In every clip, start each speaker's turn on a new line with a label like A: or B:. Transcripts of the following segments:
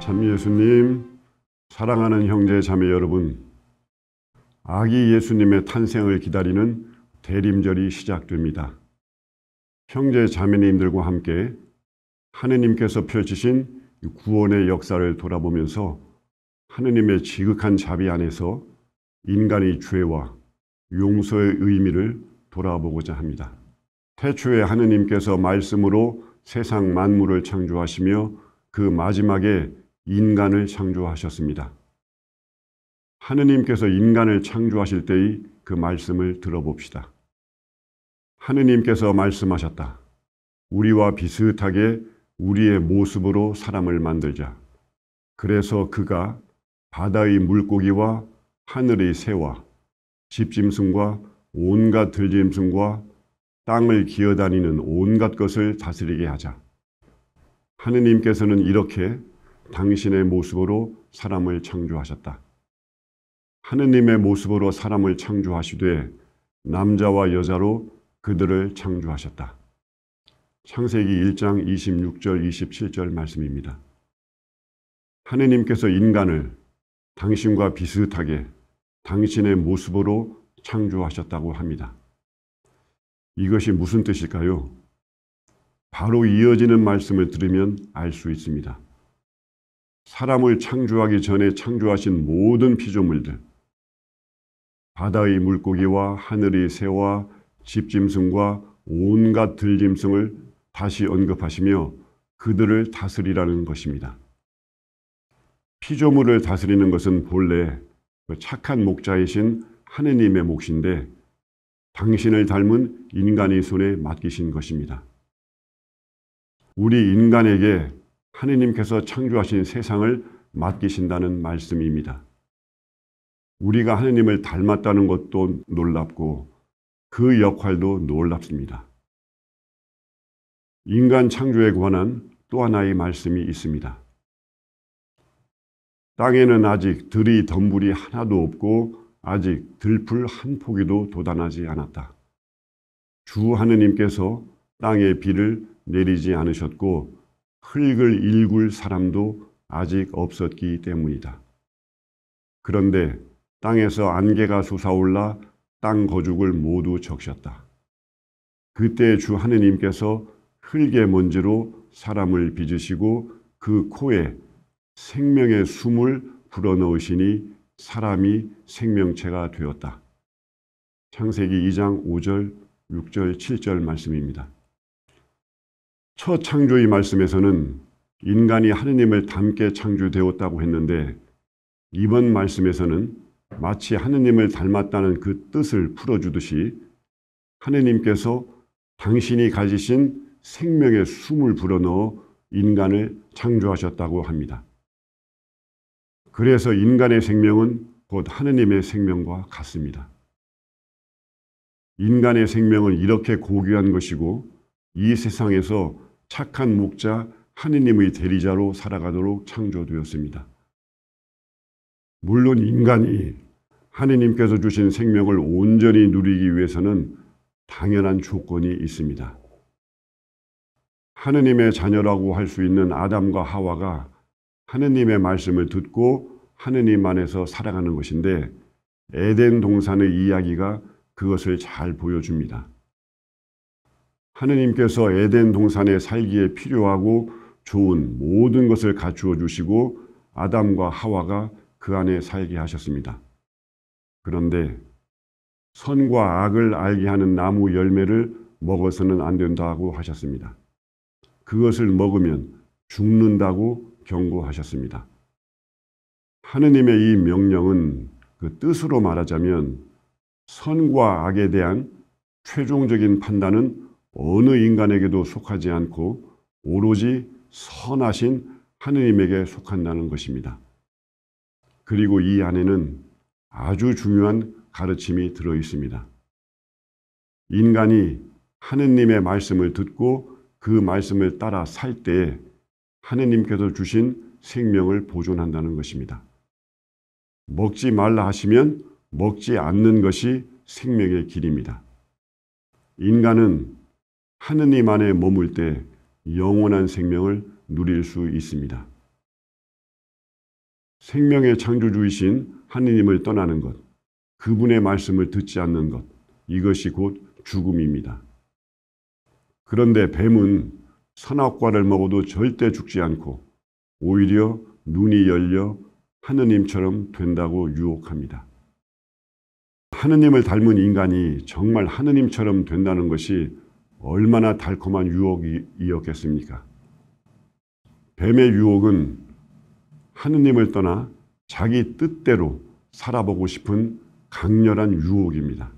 A: 참 예수님, 사랑하는 형제 자매 여러분, 아기 예수님의 탄생을 기다리는 대림절이 시작됩니다. 형제 자매님들과 함께 하느님께서 펼치신 구원의 역사를 돌아보면서 하느님의 지극한 자비 안에서 인간의 죄와 용서의 의미를 돌아보고자 합니다. 태초에 하느님께서 말씀으로 세상 만물을 창조하시며 그 마지막에 인간을 창조하셨습니다. 하느님께서 인간을 창조하실 때의 그 말씀을 들어봅시다. 하느님께서 말씀하셨다. 우리와 비슷하게 우리의 모습으로 사람을 만들자. 그래서 그가 바다의 물고기와 하늘의 새와 집짐승과 온갖 들짐승과 땅을 기어다니는 온갖 것을 다스리게 하자. 하느님께서는 이렇게 당신의 모습으로 사람을 창조하셨다. 하느님의 모습으로 사람을 창조하시되 남자와 여자로 그들을 창조하셨다. 창세기 1장 26절 27절 말씀입니다. 하느님께서 인간을 당신과 비슷하게 당신의 모습으로 창조하셨다고 합니다. 이것이 무슨 뜻일까요? 바로 이어지는 말씀을 들으면 알 수 있습니다. 사람을 창조하기 전에 창조하신 모든 피조물들, 바다의 물고기와 하늘의 새와 집짐승과 온갖 들짐승을 다시 언급하시며 그들을 다스리라는 것입니다. 피조물을 다스리는 것은 본래 착한 목자이신 하느님의 몫인데 당신을 닮은 인간의 손에 맡기신 것입니다. 우리 인간에게 하느님께서 창조하신 세상을 맡기신다는 말씀입니다. 우리가 하느님을 닮았다는 것도 놀랍고 그 역할도 놀랍습니다. 인간 창조에 관한 또 하나의 말씀이 있습니다. 땅에는 아직 들의 덤불이 하나도 없고 아직 들풀 한 포기도 돋아나지 않았다. 주 하느님께서 땅에 비를 내리지 않으셨고 흙을 일굴 사람도 아직 없었기 때문이다. 그런데 땅에서 안개가 솟아올라 땅 거죽을 모두 적셨다. 그때 주 하느님께서 흙의 먼지로 사람을 빚으시고 그 코에 생명의 숨을 불어넣으시니 사람이 생명체가 되었다. 창세기 2장 5절, 6절, 7절 말씀입니다. 첫 창조의 말씀에서는 인간이 하느님을 닮게 창조되었다고 했는데 이번 말씀에서는 마치 하느님을 닮았다는 그 뜻을 풀어주듯이 하느님께서 당신이 가지신 생명의 숨을 불어넣어 인간을 창조하셨다고 합니다. 그래서 인간의 생명은 곧 하느님의 생명과 같습니다. 인간의 생명은 이렇게 고귀한 것이고 이 세상에서 착한 목자 하느님의 대리자로 살아가도록 창조되었습니다. 물론 인간이 하느님께서 주신 생명을 온전히 누리기 위해서는 당연한 조건이 있습니다. 하느님의 자녀라고 할 수 있는 아담과 하와가 하느님의 말씀을 듣고 하느님 안에서 살아가는 것인데 에덴 동산의 이야기가 그것을 잘 보여줍니다. 하느님께서 에덴 동산에 살기에 필요하고 좋은 모든 것을 갖추어 주시고 아담과 하와가 그 안에 살게 하셨습니다. 그런데 선과 악을 알게 하는 나무 열매를 먹어서는 안 된다고 하셨습니다. 그것을 먹으면 죽는다고 경고하셨습니다. 하느님의 이 명령은 그 뜻으로 말하자면 선과 악에 대한 최종적인 판단은 어느 인간에게도 속하지 않고 오로지 선하신 하느님에게 속한다는 것입니다. 그리고 이 안에는 아주 중요한 가르침이 들어 있습니다. 인간이 하느님의 말씀을 듣고 그 말씀을 따라 살 때에 하느님께서 주신 생명을 보존한다는 것입니다. 먹지 말라 하시면 먹지 않는 것이 생명의 길입니다. 인간은 하느님 안에 머물 때 영원한 생명을 누릴 수 있습니다. 생명의 창조주이신 하느님을 떠나는 것, 그분의 말씀을 듣지 않는 것, 이것이 곧 죽음입니다. 그런데 뱀은 선악과를 먹어도 절대 죽지 않고 오히려 눈이 열려 하느님처럼 된다고 유혹합니다. 하느님을 닮은 인간이 정말 하느님처럼 된다는 것이 얼마나 달콤한 유혹이었겠습니까? 뱀의 유혹은 하느님을 떠나 자기 뜻대로 살아보고 싶은 강렬한 유혹입니다.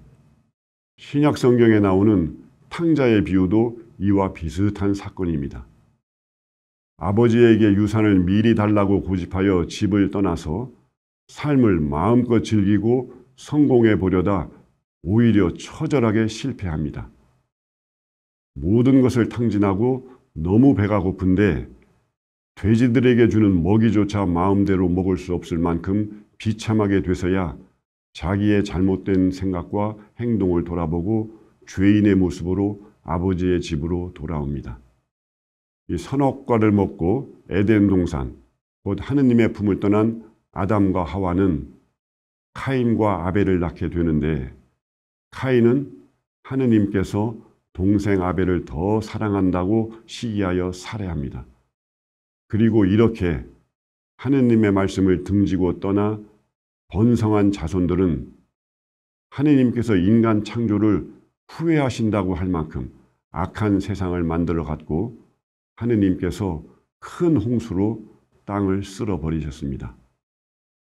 A: 신약 성경에 나오는 탕자의 비유도 이와 비슷한 사건입니다. 아버지에게 유산을 미리 달라고 고집하여 집을 떠나서 삶을 마음껏 즐기고 성공해 보려다 오히려 처절하게 실패합니다. 모든 것을 탕진하고 너무 배가 고픈데 돼지들에게 주는 먹이조차 마음대로 먹을 수 없을 만큼 비참하게 돼서야 자기의 잘못된 생각과 행동을 돌아보고 죄인의 모습으로 아버지의 집으로 돌아옵니다. 이 선악과를 먹고 에덴 동산, 곧 하느님의 품을 떠난 아담과 하와는 카인과 아벨을 낳게 되는데, 카인은 하느님께서 동생 아벨을 더 사랑한다고 시기하여 살해합니다. 그리고 이렇게 하느님의 말씀을 등지고 떠나 번성한 자손들은 하느님께서 인간 창조를 후회하신다고 할 만큼 악한 세상을 만들어 갔고, 하느님께서 큰 홍수로 땅을 쓸어버리셨습니다.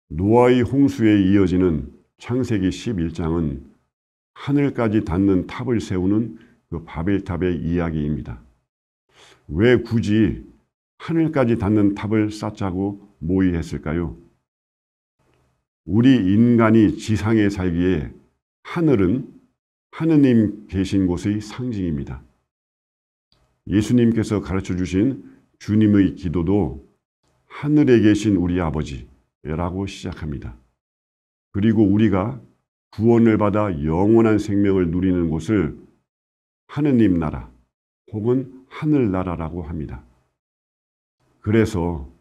A: 노아의 홍수에 이어지는 창세기 11장은 하늘까지 닿는 탑을 세우는 그 바벨탑의 이야기입니다. 왜 굳이 하늘까지 닿는 탑을 쌓자고 모의했을까요? 우리 인간이 지상에 살기에 하늘은 하느님 계신 곳의 상징입니다. 예수님께서 가르쳐 주신 주님의 기도도 하늘에 계신 우리 아버지라고 시작합니다. 그리고 우리가 구원을 받아 영원한 생명을 누리는 곳을 하느님 나라 혹은 하늘나라라고 합니다. 그래서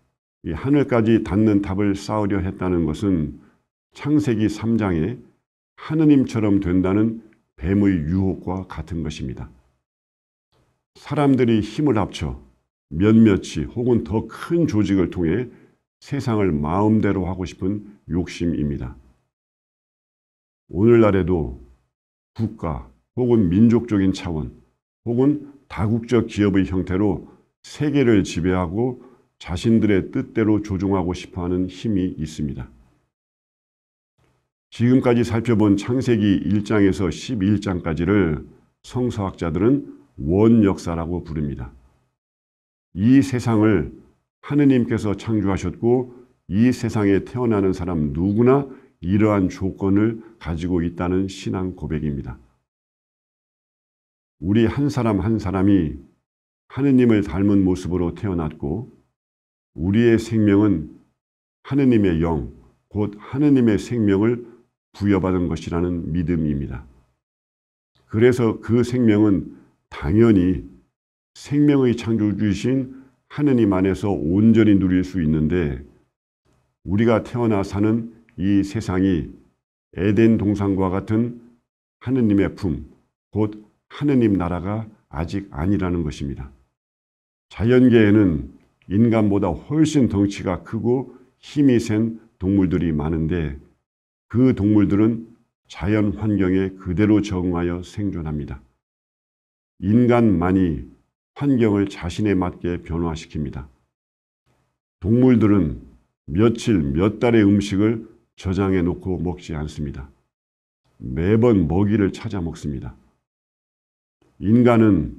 A: 이 하늘까지 닿는 탑을 쌓으려 했다는 것은 창세기 3장에 하느님처럼 된다는 뱀의 유혹과 같은 것입니다. 사람들이 힘을 합쳐 몇몇이 혹은 더 큰 조직을 통해 세상을 마음대로 하고 싶은 욕심입니다. 오늘날에도 국가 혹은 민족적인 차원 혹은 다국적 기업의 형태로 세계를 지배하고 자신들의 뜻대로 조종하고 싶어하는 힘이 있습니다. 지금까지 살펴본 창세기 1장에서 11장까지를 성서학자들은 원역사라고 부릅니다. 이 세상을 하느님께서 창조하셨고 이 세상에 태어나는 사람 누구나 이러한 조건을 가지고 있다는 신앙 고백입니다. 우리 한 사람 한 사람이 하느님을 닮은 모습으로 태어났고 우리의 생명은 하느님의 영, 곧 하느님의 생명을 부여받은 것이라는 믿음입니다. 그래서 그 생명은 당연히 생명의 창조주이신 하느님 안에서 온전히 누릴 수 있는데 우리가 태어나 사는 이 세상이 에덴 동산과 같은 하느님의 품, 곧 하느님 나라가 아직 아니라는 것입니다. 자연계에는 인간보다 훨씬 덩치가 크고 힘이 센 동물들이 많은데 그 동물들은 자연 환경에 그대로 적응하여 생존합니다. 인간만이 환경을 자신에 맞게 변화시킵니다. 동물들은 며칠, 몇 달의 음식을 저장해 놓고 먹지 않습니다. 매번 먹이를 찾아 먹습니다. 인간은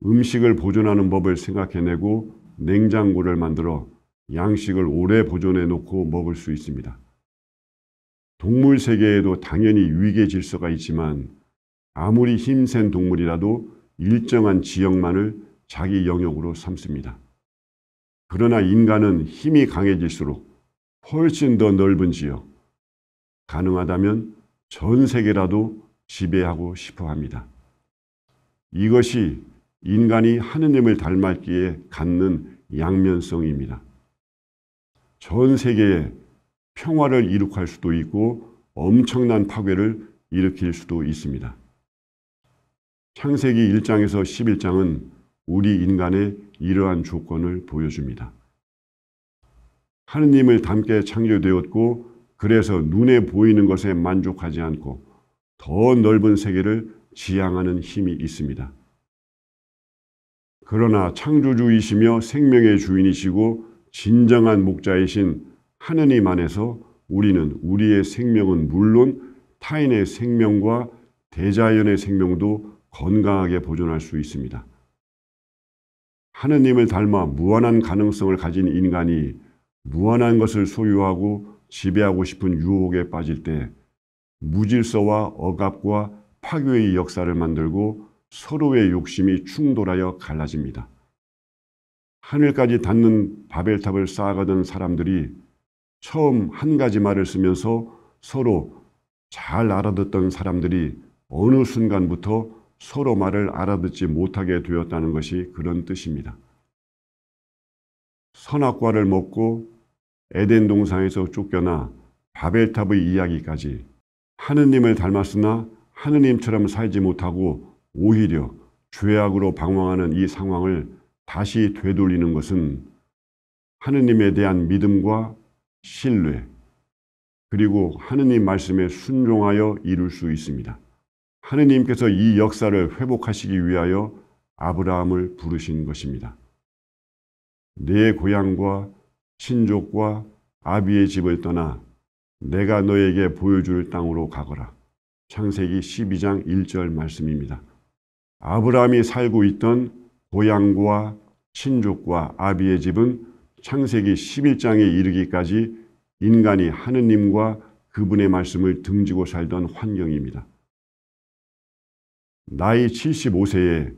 A: 음식을 보존하는 법을 생각해내고 냉장고를 만들어 양식을 오래 보존해 놓고 먹을 수 있습니다. 동물 세계에도 당연히 위계 질서가 있지만 아무리 힘센 동물이라도 일정한 지역만을 자기 영역으로 삼습니다. 그러나 인간은 힘이 강해질수록 훨씬 더 넓은 지역, 가능하다면 전 세계라도 지배하고 싶어 합니다. 이것이 인간이 하느님을 닮았기에 갖는 양면성입니다. 전 세계에 평화를 이룩할 수도 있고 엄청난 파괴를 일으킬 수도 있습니다. 창세기 1장에서 11장은 우리 인간의 이러한 조건을 보여줍니다. 하느님을 닮게 창조되었고 그래서 눈에 보이는 것에 만족하지 않고 더 넓은 세계를 지향하는 힘이 있습니다. 그러나 창조주이시며 생명의 주인이시고 진정한 목자이신 하느님 안에서 우리는 우리의 생명은 물론 타인의 생명과 대자연의 생명도 건강하게 보존할 수 있습니다. 하느님을 닮아 무한한 가능성을 가진 인간이 무한한 것을 소유하고 지배하고 싶은 유혹에 빠질 때 무질서와 억압과 파괴의 역사를 만들고 서로의 욕심이 충돌하여 갈라집니다. 하늘까지 닿는 바벨탑을 쌓아가던 사람들이 처음 한 가지 말을 쓰면서 서로 잘 알아듣던 사람들이 어느 순간부터 서로 말을 알아듣지 못하게 되었다는 것이 그런 뜻입니다. 선악과를 먹고 에덴 동산에서 쫓겨나 바벨탑의 이야기까지 하느님을 닮았으나 하느님처럼 살지 못하고 오히려 죄악으로 방황하는 이 상황을 다시 되돌리는 것은 하느님에 대한 믿음과 신뢰, 그리고 하느님 말씀에 순종하여 이룰 수 있습니다. 하느님께서 이 역사를 회복하시기 위하여 아브라함을 부르신 것입니다. 내 고향과 친족과 아비의 집을 떠나 내가 너에게 보여줄 땅으로 가거라. 창세기 12장 1절 말씀입니다. 아브라함이 살고 있던 고향과 친족과 아비의 집은 창세기 11장에 이르기까지 인간이 하느님과 그분의 말씀을 등지고 살던 환경입니다. 나이 75세에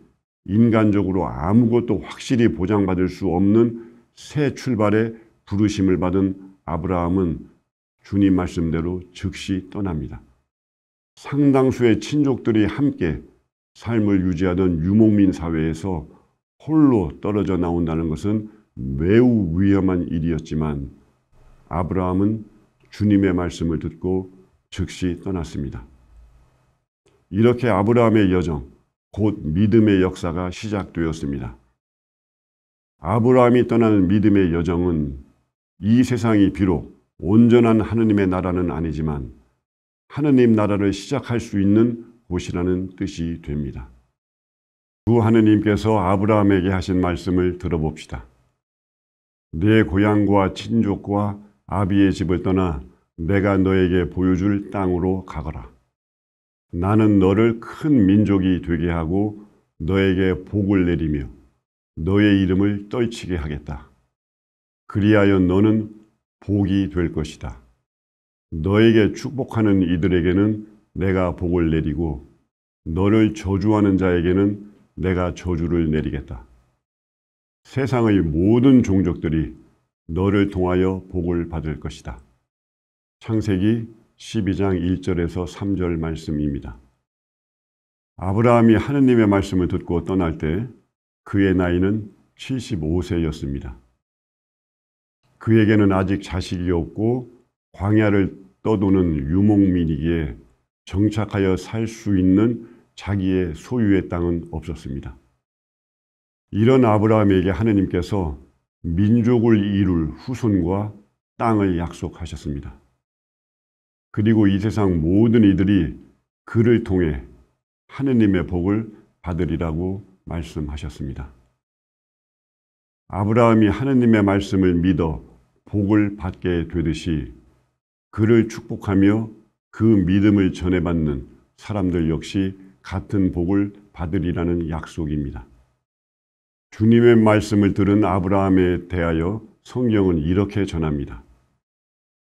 A: 인간적으로 아무것도 확실히 보장받을 수 없는 새 출발에 부르심을 받은 아브라함은 주님 말씀대로 즉시 떠납니다. 상당수의 친족들이 함께 삶을 유지하던 유목민 사회에서 홀로 떨어져 나온다는 것은 매우 위험한 일이었지만 아브라함은 주님의 말씀을 듣고 즉시 떠났습니다. 이렇게 아브라함의 여정, 곧 믿음의 역사가 시작되었습니다. 아브라함이 떠나는 믿음의 여정은 이 세상이 비록 온전한 하느님의 나라는 아니지만 하느님 나라를 시작할 수 있는 곳이라는 뜻이 됩니다. 주 하느님께서 아브라함에게 하신 말씀을 들어봅시다. 내 고향과 친족과 아비의 집을 떠나 내가 너에게 보여줄 땅으로 가거라. 나는 너를 큰 민족이 되게 하고 너에게 복을 내리며 너의 이름을 떨치게 하겠다. 그리하여 너는 복이 될 것이다. 너에게 축복하는 이들에게는 내가 복을 내리고 너를 저주하는 자에게는 내가 저주를 내리겠다. 세상의 모든 종족들이 너를 통하여 복을 받을 것이다. 창세기 12장 1절에서 3절 말씀입니다. 아브라함이 하느님의 말씀을 듣고 떠날 때 그의 나이는 75세였습니다. 그에게는 아직 자식이 없고 광야를 떠도는 유목민이기에 정착하여 살 수 있는 자기의 소유의 땅은 없었습니다. 이런 아브라함에게 하느님께서 민족을 이룰 후손과 땅을 약속하셨습니다. 그리고 이 세상 모든 이들이 그를 통해 하느님의 복을 받으리라고 말씀하셨습니다. 아브라함이 하느님의 말씀을 믿어 복을 받게 되듯이 그를 축복하며 그 믿음을 전해받는 사람들 역시 같은 복을 받으리라는 약속입니다. 주님의 말씀을 들은 아브라함에 대하여 성경은 이렇게 전합니다.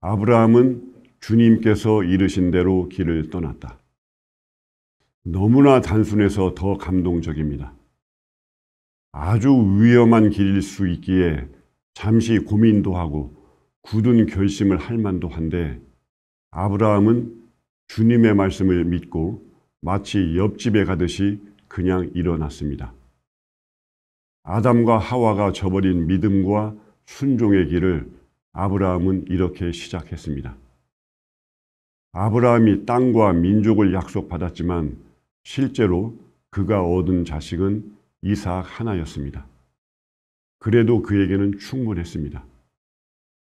A: 아브라함은 주님께서 이르신 대로 길을 떠났다. 너무나 단순해서 더 감동적입니다. 아주 위험한 길일 수 있기에 잠시 고민도 하고 굳은 결심을 할 만도 한데 아브라함은 주님의 말씀을 믿고 마치 옆집에 가듯이 그냥 일어났습니다. 아담과 하와가 저버린 믿음과 순종의 길을 아브라함은 이렇게 시작했습니다. 아브라함이 땅과 민족을 약속받았지만 실제로 그가 얻은 자식은 이삭 하나였습니다. 그래도 그에게는 충분했습니다.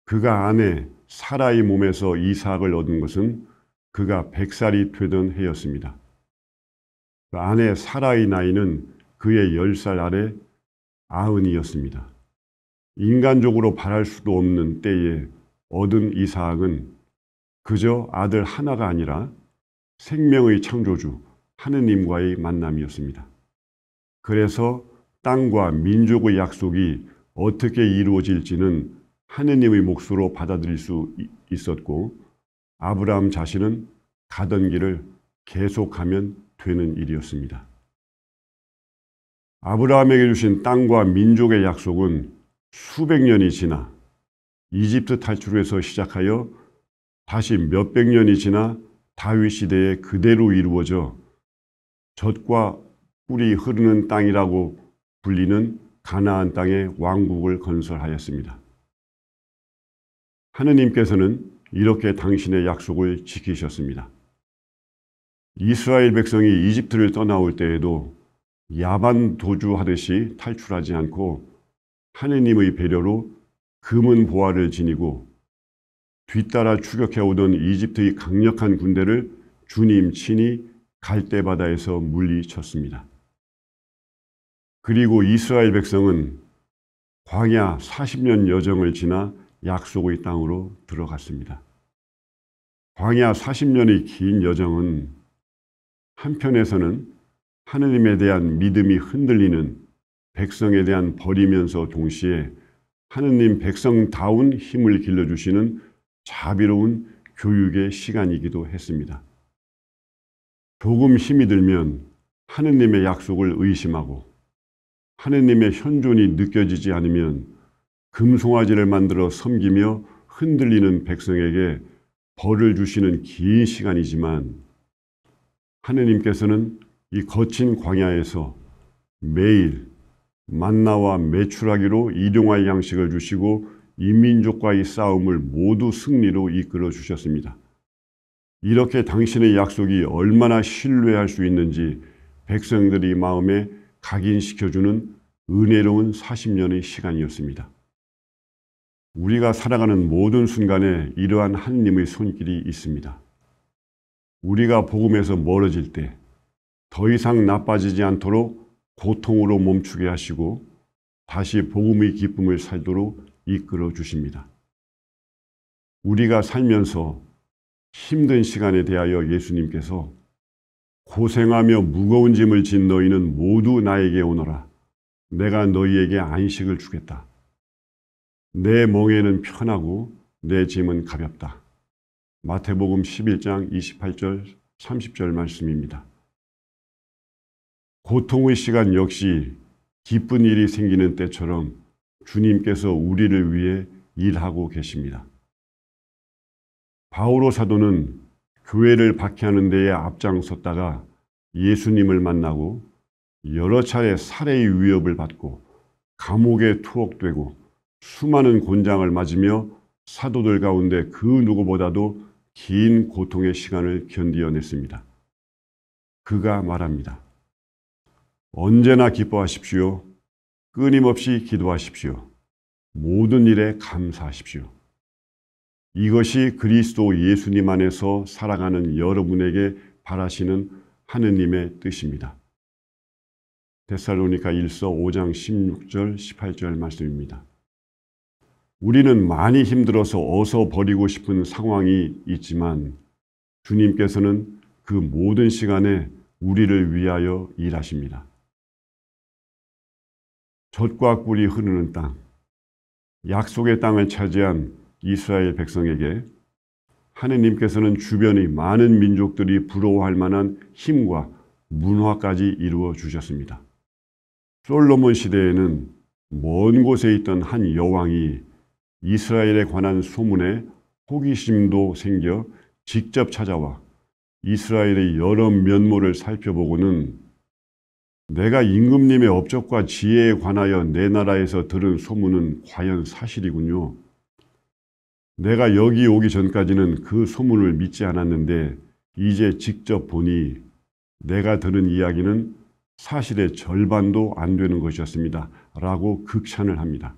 A: 그가 아내 사라의 몸에서 이삭을 얻은 것은 그가 100살이 되던 해였습니다. 그 아내 사라의 나이는 그의 10살 아래 90이었습니다. 인간적으로 바랄 수도 없는 때에 얻은 이삭은 그저 아들 하나가 아니라 생명의 창조주 하느님과의 만남이었습니다. 그래서 땅과 민족의 약속이 어떻게 이루어질지는 하느님의 몫으로 받아들일 수 있었고 아브라함 자신은 가던 길을 계속하면 되는 일이었습니다. 아브라함에게 주신 땅과 민족의 약속은 수백 년이 지나 이집트 탈출에서 시작하여 다시 몇백 년이 지나 다윗 시대에 그대로 이루어져 젖과 꿀이 흐르는 땅이라고 불리는 가나안 땅에 왕국을 건설하였습니다. 하느님께서는 이렇게 당신의 약속을 지키셨습니다. 이스라엘 백성이 이집트를 떠나올 때에도 야반 도주하듯이 탈출하지 않고 하느님의 배려로 금은 보화를 지니고 뒤따라 추격해오던 이집트의 강력한 군대를 주님 친히 갈대바다에서 물리쳤습니다. 그리고 이스라엘 백성은 광야 40년 여정을 지나 약속의 땅으로 들어갔습니다. 광야 40년의 긴 여정은 한편에서는 하느님에 대한 믿음이 흔들리는 백성에 대한 버리면서 동시에 하느님 백성다운 힘을 길러주시는 자비로운 교육의 시간이기도 했습니다. 조금 힘이 들면 하느님의 약속을 의심하고 하느님의 현존이 느껴지지 않으면 금송아지를 만들어 섬기며 흔들리는 백성에게 벌을 주시는 긴 시간이지만 하느님께서는 이 거친 광야에서 매일 만나와 메추라기로 일용할 양식을 주시고 이민족과의 싸움을 모두 승리로 이끌어 주셨습니다. 이렇게 당신의 약속이 얼마나 신뢰할 수 있는지 백성들이 마음에 각인시켜주는 은혜로운 40년의 시간이었습니다. 우리가 살아가는 모든 순간에 이러한 하느님의 손길이 있습니다. 우리가 복음에서 멀어질 때 더 이상 나빠지지 않도록 고통으로 멈추게 하시고 다시 복음의 기쁨을 살도록 이끌어 주십니다. 우리가 살면서 힘든 시간에 대하여 예수님께서 고생하며 무거운 짐을 진 너희는 모두 나에게 오너라. 내가 너희에게 안식을 주겠다. 내 멍에는 편하고 내 짐은 가볍다. 마태복음 11장 28절 30절 말씀입니다. 고통의 시간 역시 기쁜 일이 생기는 때처럼 주님께서 우리를 위해 일하고 계십니다. 바오로 사도는 교회를 박해하는 데에 앞장섰다가 예수님을 만나고 여러 차례 살해의 위협을 받고 감옥에 투옥되고 수많은 곤장을 맞으며 사도들 가운데 그 누구보다도 긴 고통의 시간을 견디어냈습니다. 그가 말합니다. 언제나 기뻐하십시오. 끊임없이 기도하십시오. 모든 일에 감사하십시오. 이것이 그리스도 예수님 안에서 살아가는 여러분에게 바라시는 하느님의 뜻입니다. 데살로니가 1서 5장 16절 18절 말씀입니다. 우리는 많이 힘들어서 어서 버리고 싶은 상황이 있지만 주님께서는 그 모든 시간에 우리를 위하여 일하십니다. 젖과 꿀이 흐르는 땅, 약속의 땅을 차지한 이스라엘 백성에게 하느님께서는 주변의 많은 민족들이 부러워할 만한 힘과 문화까지 이루어 주셨습니다. 솔로몬 시대에는 먼 곳에 있던 한 여왕이 이스라엘에 관한 소문에 호기심도 생겨 직접 찾아와 이스라엘의 여러 면모를 살펴보고는 내가 임금님의 업적과 지혜에 관하여 내 나라에서 들은 소문은 과연 사실이군요. 내가 여기 오기 전까지는 그 소문을 믿지 않았는데 이제 직접 보니 내가 들은 이야기는 사실의 절반도 안 되는 것이었습니다. 라고 극찬을 합니다.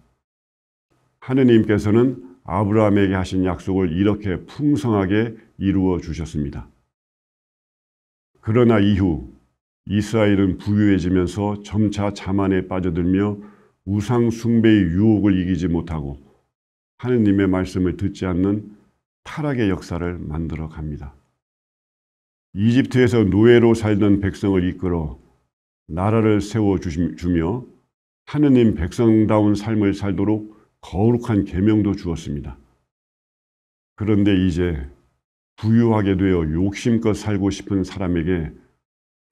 A: 하느님께서는 아브라함에게 하신 약속을 이렇게 풍성하게 이루어 주셨습니다. 그러나 이후 이스라엘은 부유해지면서 점차 자만에 빠져들며 우상 숭배의 유혹을 이기지 못하고 하느님의 말씀을 듣지 않는 타락의 역사를 만들어 갑니다. 이집트에서 노예로 살던 백성을 이끌어 나라를 세워주며 하느님 백성다운 삶을 살도록 거룩한 계명도 주었습니다. 그런데 이제 부유하게 되어 욕심껏 살고 싶은 사람에게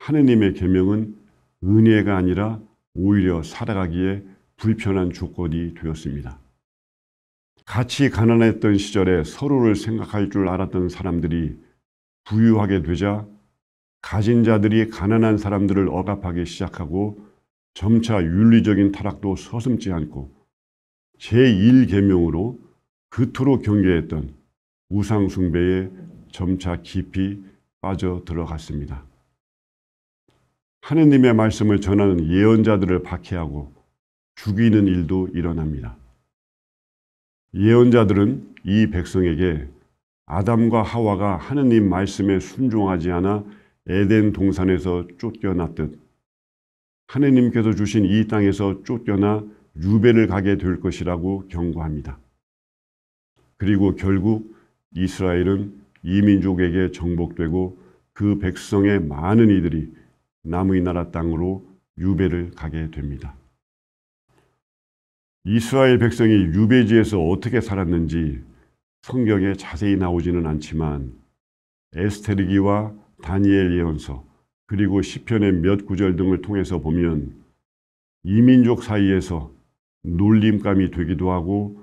A: 하느님의 계명은 은혜가 아니라 오히려 살아가기에 불편한 조건이 되었습니다. 같이 가난했던 시절에 서로를 생각할 줄 알았던 사람들이 부유하게 되자 가진 자들이 가난한 사람들을 억압하기 시작하고 점차 윤리적인 타락도 서슴지 않고 제1계명으로 그토록 경계했던 우상 숭배에 점차 깊이 빠져 들어갔습니다. 하느님의 말씀을 전하는 예언자들을 박해하고 죽이는 일도 일어납니다. 예언자들은 이 백성에게 아담과 하와가 하느님 말씀에 순종하지 않아 에덴 동산에서 쫓겨났듯 하느님께서 주신 이 땅에서 쫓겨나 유배를 가게 될 것이라고 경고합니다. 그리고 결국 이스라엘은 이민족에게 정복되고 그 백성의 많은 이들이 남의 나라 땅으로 유배를 가게 됩니다. 이스라엘 백성이 유배지에서 어떻게 살았는지 성경에 자세히 나오지는 않지만 에스테르기와 다니엘 예언서 그리고 시편의 몇 구절 등을 통해서 보면 이민족 사이에서 놀림감이 되기도 하고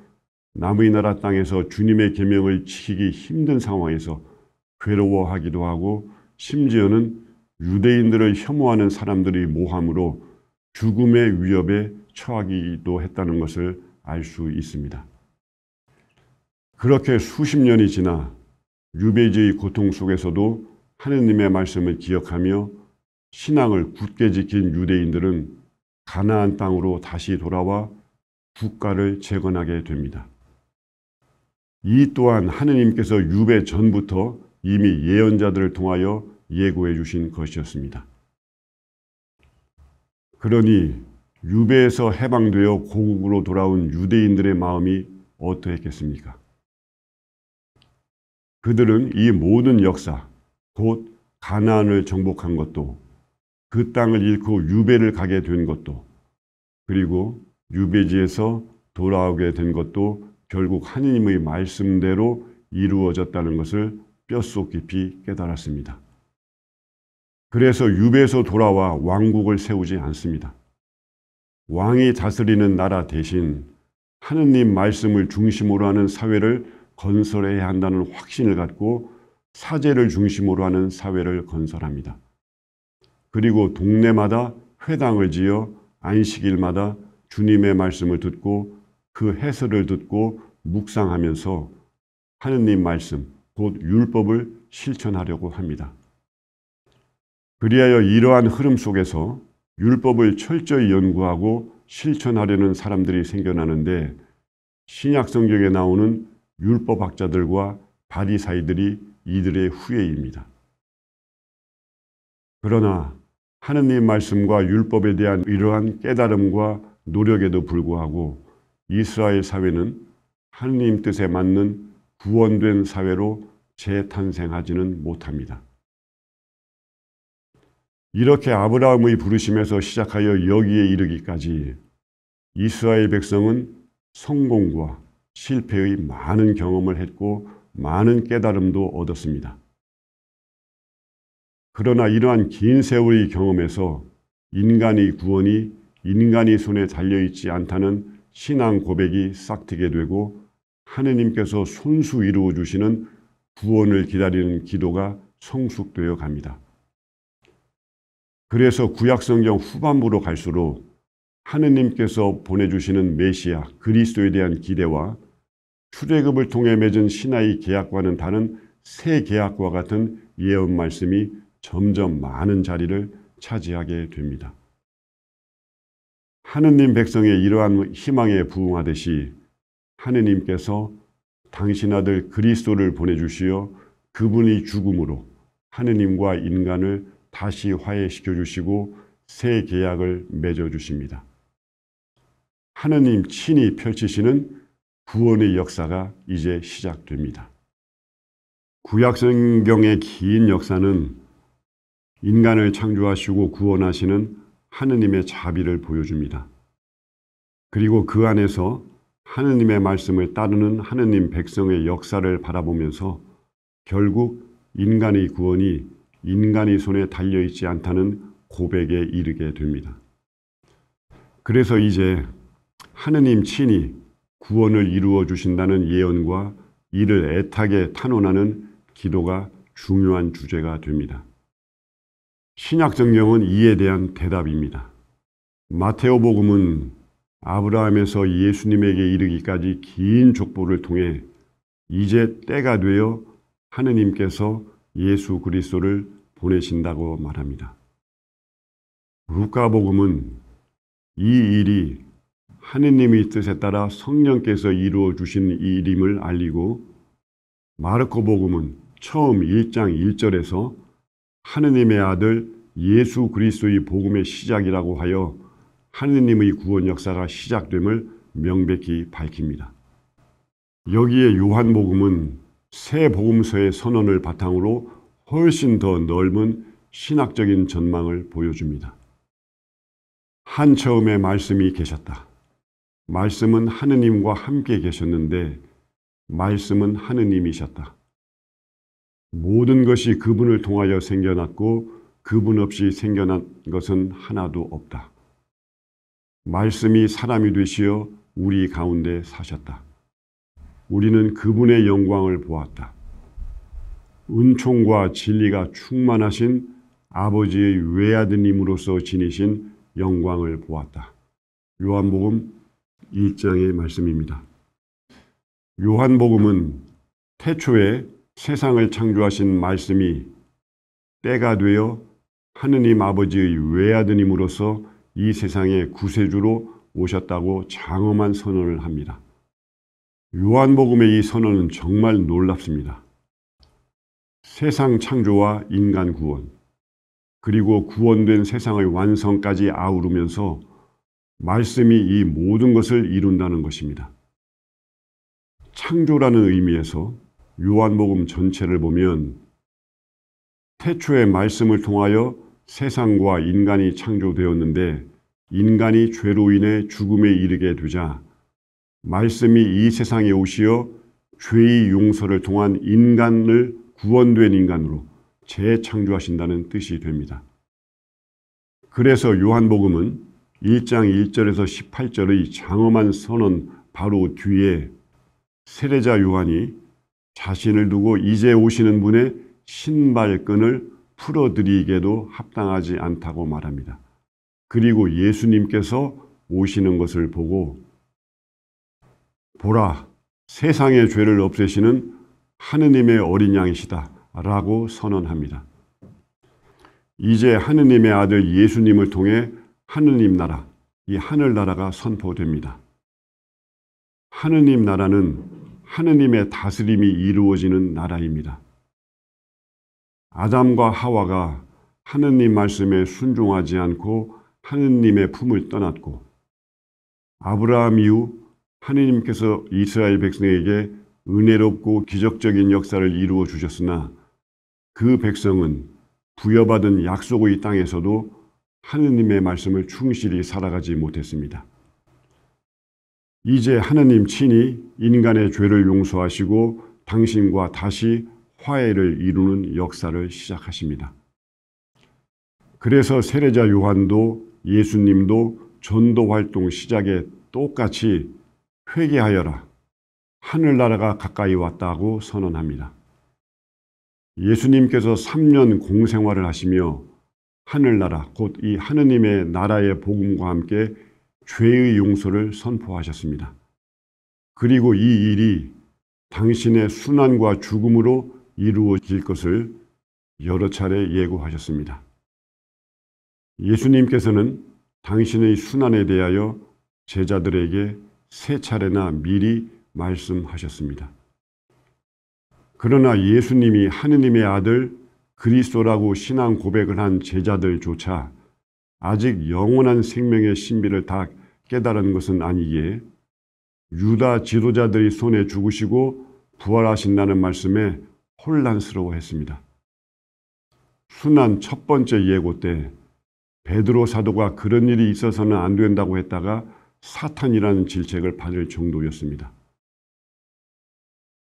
A: 남의 나라 땅에서 주님의 계명을 지키기 힘든 상황에서 괴로워하기도 하고 심지어는 유대인들을 혐오하는 사람들의 모함으로 죽음의 위협에 처하기도 했다는 것을 알 수 있습니다. 그렇게 수십 년이 지나 유배지의 고통 속에서도 하느님의 말씀을 기억하며 신앙을 굳게 지킨 유대인들은 가나안 땅으로 다시 돌아와 국가를 재건하게 됩니다. 이 또한 하느님께서 유배 전부터 이미 예언자들을 통하여 예고해 주신 것이었습니다. 그러니 유배에서 해방되어 고국으로 돌아온 유대인들의 마음이 어떠했겠습니까? 그들은 이 모든 역사, 곧 가나안을 정복한 것도, 그 땅을 잃고 유배를 가게 된 것도, 그리고 유배지에서 돌아오게 된 것도 결국 하느님의 말씀대로 이루어졌다는 것을 뼛속 깊이 깨달았습니다. 그래서 유배에서 돌아와 왕국을 세우지 않습니다. 왕이 다스리는 나라 대신 하느님 말씀을 중심으로 하는 사회를 건설해야 한다는 확신을 갖고 사제를 중심으로 하는 사회를 건설합니다. 그리고 동네마다 회당을 지어 안식일마다 주님의 말씀을 듣고 그 해설을 듣고 묵상하면서 하느님 말씀, 곧 율법을 실천하려고 합니다. 그리하여 이러한 흐름 속에서 율법을 철저히 연구하고 실천하려는 사람들이 생겨나는데 신약 성경에 나오는 율법학자들과 바리사이들이 이들의 후예입니다. 그러나 하느님 말씀과 율법에 대한 이러한 깨달음과 노력에도 불구하고 이스라엘 사회는 하느님 뜻에 맞는 구원된 사회로 재탄생하지는 못합니다. 이렇게 아브라함의 부르심에서 시작하여 여기에 이르기까지 이스라엘 백성은 성공과 실패의 많은 경험을 했고 많은 깨달음도 얻었습니다. 그러나 이러한 긴 세월의 경험에서 인간의 구원이 인간의 손에 달려있지 않다는 신앙 고백이 싹트게 되고 하느님께서 손수 이루어 주시는 구원을 기다리는 기도가 성숙되어 갑니다. 그래서 구약성경 후반부로 갈수록 하느님께서 보내주시는 메시아 그리스도에 대한 기대와 출애굽을 통해 맺은 시나이 계약과는 다른 새 계약과 같은 예언 말씀이 점점 많은 자리를 차지하게 됩니다. 하느님 백성의 이러한 희망에 부응하듯이 하느님께서 당신 아들 그리스도를 보내주시어 그분이 죽음으로 하느님과 인간을 다시 화해시켜 주시고 새 계약을 맺어 주십니다. 하느님 친히 펼치시는 구원의 역사가 이제 시작됩니다. 구약성경의 긴 역사는 인간을 창조하시고 구원하시는 하느님의 자비를 보여줍니다. 그리고 그 안에서 하느님의 말씀을 따르는 하느님 백성의 역사를 바라보면서 결국 인간의 구원이 인간의 손에 달려있지 않다는 고백에 이르게 됩니다. 그래서 이제 하느님 친히 구원을 이루어 주신다는 예언과 이를 애타게 탄원하는 기도가 중요한 주제가 됩니다. 신약 성경은 이에 대한 대답입니다. 마테오복음은 아브라함에서 예수님에게 이르기까지 긴 족보를 통해 이제 때가 되어 하느님께서 예수 그리스도를 보내신다고 말합니다. 루카복음은 이 일이 하느님의 뜻에 따라 성령께서 이루어 주신 일임을 알리고, 마르코복음은 처음 1장 1절에서 하느님의 아들 예수 그리스도의 복음의 시작이라고 하여 하느님의 구원 역사가 시작됨을 명백히 밝힙니다. 여기에 요한복음은 새 복음서의 선언을 바탕으로 훨씬 더 넓은 신학적인 전망을 보여줍니다. 한 처음에 말씀이 계셨다. 말씀은 하느님과 함께 계셨는데 말씀은 하느님이셨다. 모든 것이 그분을 통하여 생겨났고 그분 없이 생겨난 것은 하나도 없다. 말씀이 사람이 되시어 우리 가운데 사셨다. 우리는 그분의 영광을 보았다. 은총과 진리가 충만하신 아버지의 외아드님으로서 지니신 영광을 보았다. 요한복음 1장의 말씀입니다. 요한복음은 태초에 세상을 창조하신 말씀이 때가 되어 하느님 아버지의 외아드님으로서 이 세상의 구세주로 오셨다고 장엄한 선언을 합니다. 요한복음의 이 선언은 정말 놀랍습니다. 세상 창조와 인간 구원, 그리고 구원된 세상의 완성까지 아우르면서 말씀이 이 모든 것을 이룬다는 것입니다. 창조라는 의미에서 요한복음 전체를 보면 태초에 말씀을 통하여 세상과 인간이 창조되었는데 인간이 죄로 인해 죽음에 이르게 되자 말씀이 이 세상에 오시어 죄의 용서를 통한 인간을 구원된 인간으로 재창조하신다는 뜻이 됩니다. 그래서 요한복음은 1장 1절에서 18절의 장엄한 선언 바로 뒤에 세례자 요한이 자신을 두고 이제 오시는 분의 신발끈을 풀어드리기에도 합당하지 않다고 말합니다. 그리고 예수님께서 오시는 것을 보고 보라, 세상의 죄를 없애시는 하느님의 어린 양이시다 라고 선언합니다. 이제 하느님의 아들 예수님을 통해 하느님 나라, 이 하늘나라가 선포됩니다. 하느님 나라는 하느님의 다스림이 이루어지는 나라입니다. 아담과 하와가 하느님 말씀에 순종하지 않고 하느님의 품을 떠났고, 아브라함 이후 하느님께서 이스라엘 백성에게 은혜롭고 기적적인 역사를 이루어 주셨으나 그 백성은 부여받은 약속의 땅에서도 하느님의 말씀을 충실히 살아가지 못했습니다. 이제 하느님 친히 인간의 죄를 용서하시고 당신과 다시 화해를 이루는 역사를 시작하십니다. 그래서 세례자 요한도 예수님도 전도 활동 시작에 똑같이 회개하여라, 하늘나라가 가까이 왔다고 선언합니다. 예수님께서 3년 공생활을 하시며 하늘나라, 곧 이 하느님의 나라의 복음과 함께 죄의 용서를 선포하셨습니다. 그리고 이 일이 당신의 순환과 죽음으로 이루어질 것을 여러 차례 예고하셨습니다. 예수님께서는 당신의 순환에 대하여 제자들에게 3차례나 미리 말씀하셨습니다. 그러나 예수님이 하느님의 아들 그리스도라고 신앙 고백을 한 제자들조차 아직 영원한 생명의 신비를 다 깨달은 것은 아니기에 유다 지도자들이 손에 죽으시고 부활하신다는 말씀에 혼란스러워했습니다. 순환 첫 번째 예고 때 베드로 사도가 그런 일이 있어서는 안 된다고 했다가 사탄이라는 질책을 받을 정도였습니다.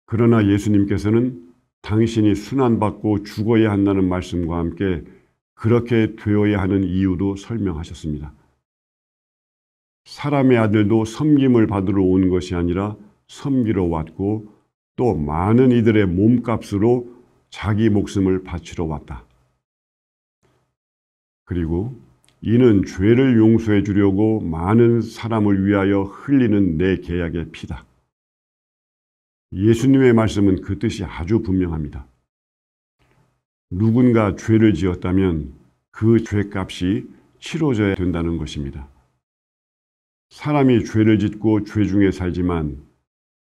A: 그러나 예수님께서는 당신이 순환받고 죽어야 한다는 말씀과 함께 그렇게 되어야 하는 이유도 설명하셨습니다. 사람의 아들도 섬김을 받으러 온 것이 아니라 섬기러 왔고 또 많은 이들의 몸값으로 자기 목숨을 바치러 왔다. 그리고 이는 죄를 용서해 주려고 많은 사람을 위하여 흘리는 내 계약의 피다. 예수님의 말씀은 그 뜻이 아주 분명합니다. 누군가 죄를 지었다면 그 죄값이 치러져야 된다는 것입니다. 사람이 죄를 짓고 죄 중에 살지만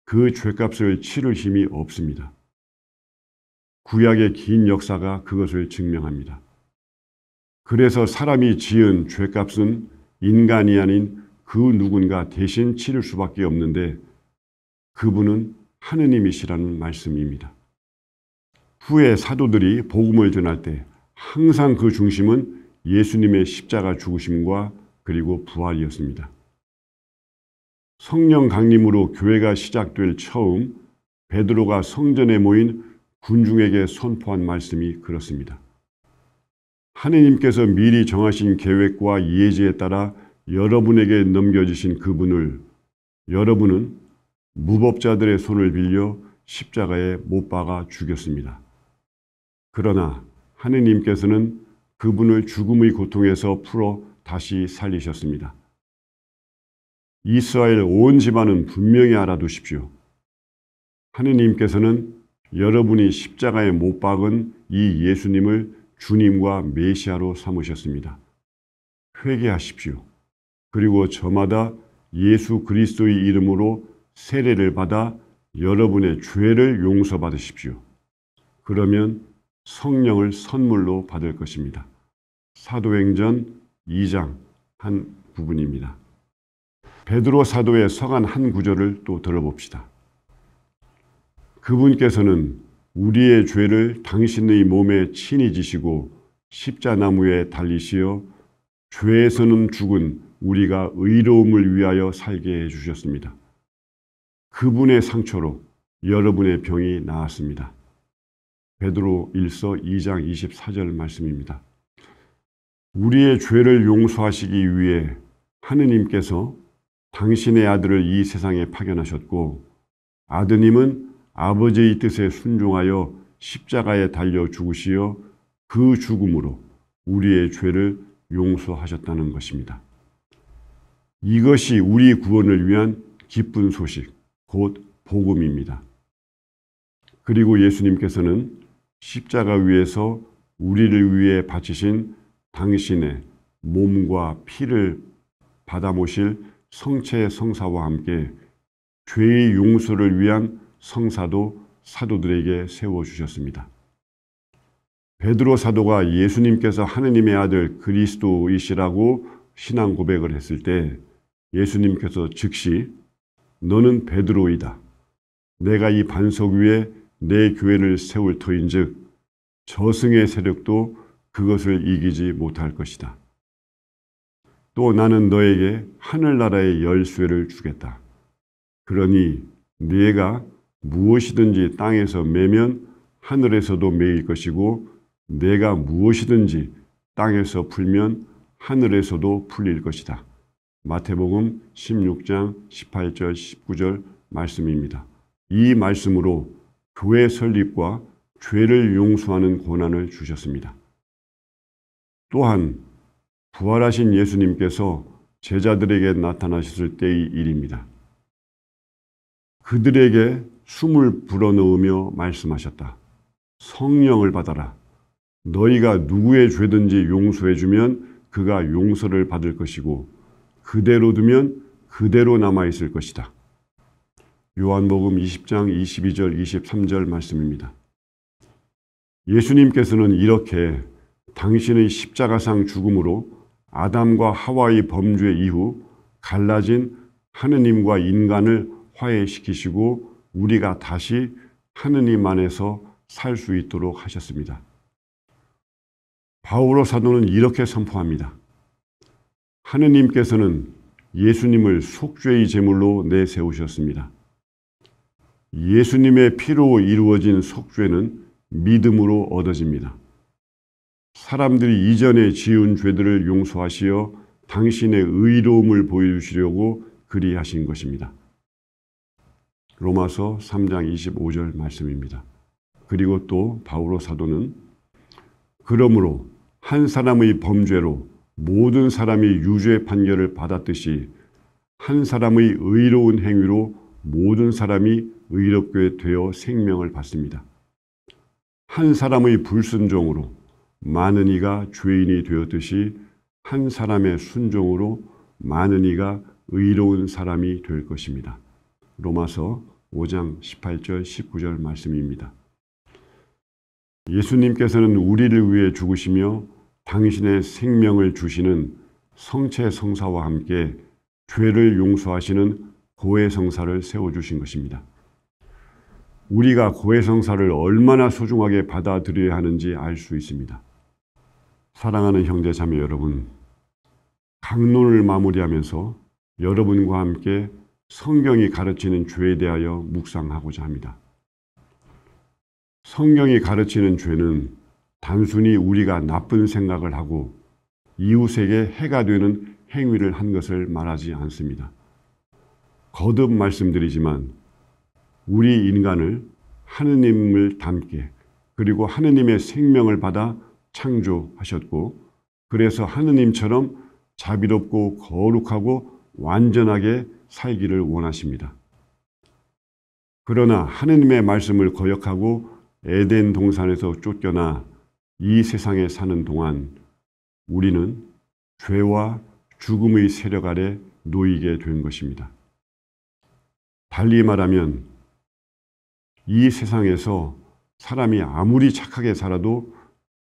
A: 그 죄값을 치를 힘이 없습니다. 구약의 긴 역사가 그것을 증명합니다. 그래서 사람이 지은 죄값은 인간이 아닌 그 누군가 대신 치를 수밖에 없는데 그분은 하느님이시라는 말씀입니다. 후에 사도들이 복음을 전할 때 항상 그 중심은 예수님의 십자가 죽으심과 그리고 부활이었습니다. 성령 강림으로 교회가 시작될 처음 베드로가 성전에 모인 군중에게 선포한 말씀이 그렇습니다. 하느님께서 미리 정하신 계획과 예지에 따라 여러분에게 넘겨주신 그분을 여러분은 무법자들의 손을 빌려 십자가에 못 박아 죽였습니다. 그러나 하느님께서는 그분을 죽음의 고통에서 풀어 다시 살리셨습니다. 이스라엘 온 집안은 분명히 알아두십시오. 하느님께서는 여러분이 십자가에 못 박은 이 예수님을 주님과 메시아로 삼으셨습니다. 회개하십시오. 그리고 저마다 예수 그리스도의 이름으로 세례를 받아 여러분의 죄를 용서받으십시오. 그러면 성령을 선물로 받을 것입니다. 사도행전 2장 한 부분입니다. 베드로 사도의 서간 한 구절을 또 들어봅시다. 그분께서는 우리의 죄를 당신의 몸에 친히 지시고 십자나무에 달리시어 죄에서는 죽은 우리가 의로움을 위하여 살게 해주셨습니다. 그분의 상처로 여러분의 병이 나았습니다. 베드로 1서 2장 24절 말씀입니다. 우리의 죄를 용서하시기 위해 하느님께서 당신의 아들을 이 세상에 파견하셨고 아드님은 아버지의 뜻에 순종하여 십자가에 달려 죽으시어 그 죽음으로 우리의 죄를 용서하셨다는 것입니다. 이것이 우리 구원을 위한 기쁜 소식, 곧 복음입니다. 그리고 예수님께서는 십자가 위에서 우리를 위해 바치신 당신의 몸과 피를 받아 모실 성체 성사와 함께 죄의 용서를 위한 성사도 사도들에게 세워주셨습니다. 베드로 사도가 예수님께서 하느님의 아들 그리스도이시라고 신앙 고백을 했을 때 예수님께서 즉시 너는 베드로이다. 내가 이 반석 위에 내 교회를 세울 터인즉 저승의 세력도 그것을 이기지 못할 것이다. 또 나는 너에게 하늘나라의 열쇠를 주겠다. 그러니 네가 무엇이든지 땅에서 매면 하늘에서도 매일 것이고 내가 무엇이든지 땅에서 풀면 하늘에서도 풀릴 것이다. 마태복음 16장 18절 19절 말씀입니다. 이 말씀으로 교회 설립과 죄를 용서하는 권한을 주셨습니다. 또한 부활하신 예수님께서 제자들에게 나타나셨을 때의 일입니다. 그들에게 숨을 불어넣으며 말씀하셨다. 성령을 받아라. 너희가 누구의 죄든지 용서해주면 그가 용서를 받을 것이고 그대로 두면 그대로 남아있을 것이다. 요한복음 20장 22절 23절 말씀입니다. 예수님께서는 이렇게 당신의 십자가상 죽음으로 아담과 하와의 범죄 이후 갈라진 하느님과 인간을 화해시키시고 우리가 다시 하느님 안에서 살 수 있도록 하셨습니다. 바오로 사도는 이렇게 선포합니다. 하느님께서는 예수님을 속죄의 제물로 내세우셨습니다. 예수님의 피로 이루어진 속죄는 믿음으로 얻어집니다. 사람들이 이전에 지은 죄들을 용서하시어 당신의 의로움을 보여주시려고 그리하신 것입니다. 로마서 3장 25절 말씀입니다. 그리고 또 바오로 사도는 그러므로 한 사람의 범죄로 모든 사람이 유죄 판결을 받았듯이 한 사람의 의로운 행위로 모든 사람이 의롭게 되어 생명을 받습니다. 한 사람의 불순종으로 많은 이가 죄인이 되었듯이 한 사람의 순종으로 많은 이가 의로운 사람이 될 것입니다. 로마서 5장 18절 19절 말씀입니다. 예수님께서는 우리를 위해 죽으시며 당신의 생명을 주시는 성체성사와 함께 죄를 용서하시는 고해성사를 세워주신 것입니다. 우리가 고해성사를 얼마나 소중하게 받아들여야 하는지 알 수 있습니다. 사랑하는 형제 자매 여러분, 강론을 마무리하면서 여러분과 함께 성경이 가르치는 죄에 대하여 묵상하고자 합니다. 성경이 가르치는 죄는 단순히 우리가 나쁜 생각을 하고 이웃에게 해가 되는 행위를 한 것을 말하지 않습니다. 거듭 말씀드리지만 우리 인간을 하느님을 닮게 그리고 하느님의 생명을 받아 창조하셨고 그래서 하느님처럼 자비롭고 거룩하고 완전하게 살기를 원하십니다. 그러나 하느님의 말씀을 거역하고 에덴 동산에서 쫓겨나 이 세상에 사는 동안 우리는 죄와 죽음의 세력 아래 놓이게 된 것입니다. 달리 말하면 이 세상에서 사람이 아무리 착하게 살아도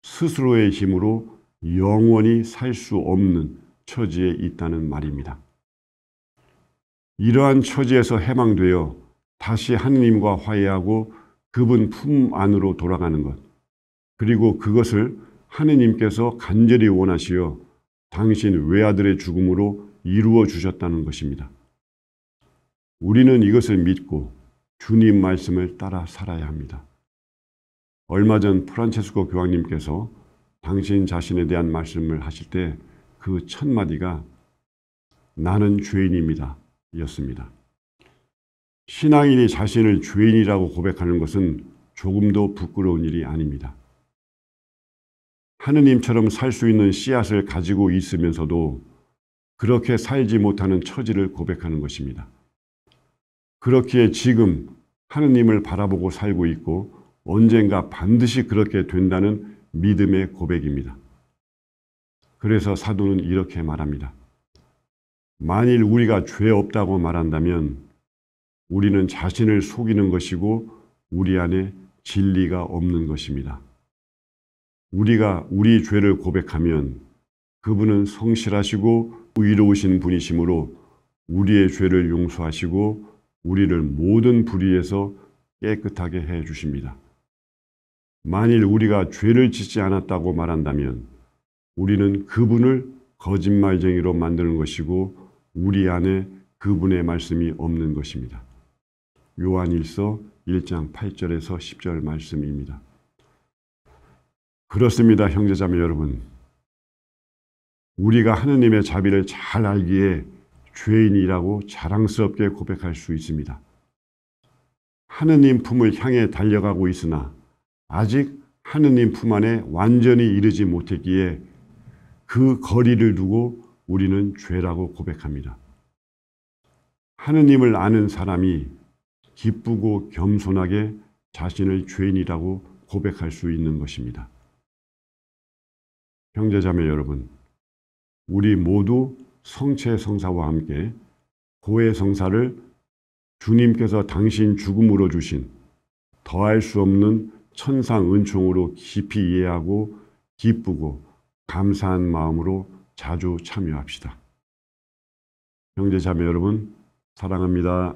A: 스스로의 힘으로 영원히 살 수 없는 처지에 있다는 말입니다. 이러한 처지에서 해방되어 다시 하느님과 화해하고 그분 품 안으로 돌아가는 것, 그리고 그것을 하느님께서 간절히 원하시어 당신 외아들의 죽음으로 이루어 주셨다는 것입니다. 우리는 이것을 믿고 주님 말씀을 따라 살아야 합니다. 얼마 전 프란체스코 교황님께서 당신 자신에 대한 말씀을 하실 때 그 첫 마디가 나는 죄인입니다 였습니다. 신앙인이 자신을 죄인이라고 고백하는 것은 조금도 부끄러운 일이 아닙니다. 하느님처럼 살 수 있는 씨앗을 가지고 있으면서도 그렇게 살지 못하는 처지를 고백하는 것입니다. 그렇기에 지금 하느님을 바라보고 살고 있고 언젠가 반드시 그렇게 된다는 믿음의 고백입니다. 그래서 사도는 이렇게 말합니다. 만일 우리가 죄 없다고 말한다면 우리는 자신을 속이는 것이고 우리 안에 진리가 없는 것입니다. 우리가 우리 죄를 고백하면 그분은 성실하시고 의로우신 분이시므로 우리의 죄를 용서하시고 우리를 모든 불의에서 깨끗하게 해 주십니다. 만일 우리가 죄를 짓지 않았다고 말한다면 우리는 그분을 거짓말쟁이로 만드는 것이고 우리 안에 그분의 말씀이 없는 것입니다. 요한일서 1장 8절에서 10절 말씀입니다. 그렇습니다, 형제자매 여러분. 우리가 하느님의 자비를 잘 알기에 죄인이라고 자랑스럽게 고백할 수 있습니다. 하느님 품을 향해 달려가고 있으나 아직 하느님 품 안에 완전히 이르지 못했기에 그 거리를 두고 우리는 죄라고 고백합니다. 하느님을 아는 사람이 기쁘고 겸손하게 자신을 죄인이라고 고백할 수 있는 것입니다. 형제자매 여러분, 우리 모두 성체성사와 함께 고해성사를 주님께서 당신 죽음으로 주신 더할 수 없는 천상 은총으로 깊이 이해하고 기쁘고 감사한 마음으로 자주 참여합시다. 형제자매 여러분, 사랑합니다.